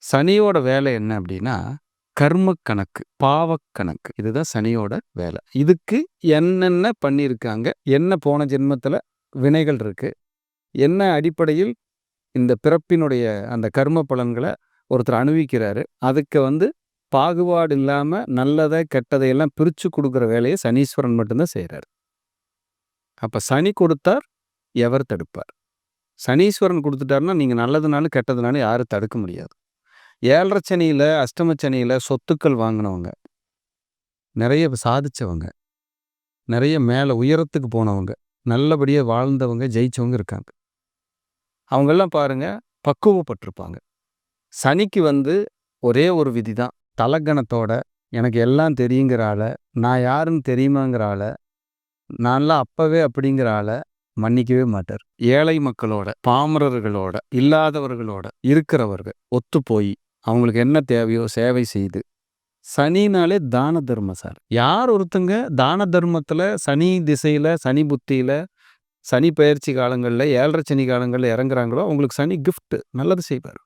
சனியோட வேலை என்ன அப்படின்னா, கர்ம கணக்கு, பாவக் கணக்கு. இதுதான் சனியோட வேலை. இதுக்கு என்னென்ன பண்ணியிருக்காங்க? என்ன போன ஜென்மத்தில வினைகள் இருக்கு? என்ன அடிப்படையில் இந்த பிறப்பினுடைய அந்த கர்ம பலன்கள ஒருத்தர் அனுபவிக்கிறாரு. அதுக்கு பாகுபாடு இல்லாம நல்லத, கெட்டதை எல்லாம் பிரிச்சு குடுக்குற வேலைய சனீஸ்வரன் மட்டும் தான் செய்றாரு. அப்ப சனி கொடுத்தார், எவர் தடுப்பார்? சனீஸ்வரன் குடுத்துட்டாருன்னா, நீங்க நல்லதுனாலும், கெட்டதுனாலும் யாரும் தடுக்க முடியாது. 7 சனியில, அஷ்டம சனியில சொத்துக்கள் வாங்குனவங்க, நெறைய சாதிச்சவங்க, நெறைய மேல உயரத்துக்கு போனவங்க, நல்லபடியா வாழ்ந்தவங்க, ஜெயிச்சவங்க இருக்காங்க. அவங்கெல்லாம் பாருங்க, பக்குவப்பட்டிருப்பாங்க. சனிக்கு ஒரே ஒரு விதி தான். தலக்கணத்தோட, எனக்கு எல்லாம் தெரியுங்கிற ஆள, நான் யாருன்னு தெரியுமாங்கிற ஆள, நான்லாம் அப்பவே அப்படிங்கிற ஆள மன்னிக்கவே மாட்டார். ஏழை மக்களோட, பாமரர்களோட, இல்லாதவர்களோட இருக்கிறவர்கள் ஒத்து போய் அவங்களுக்கு என்ன தேவையோ சேவை செய்து, சனினாலே தான தர்மம் சார். யார் ஒருத்தங்க தான தர்மத்துல சனி திசையில, சனி புத்தியில, சனி பெயர்ச்சி காலங்கள்ல, 7 சனி காலங்கள்ல இறங்குறாங்களோ அவங்களுக்கு சனி கிஃப்ட் நல்லது செய்வார்.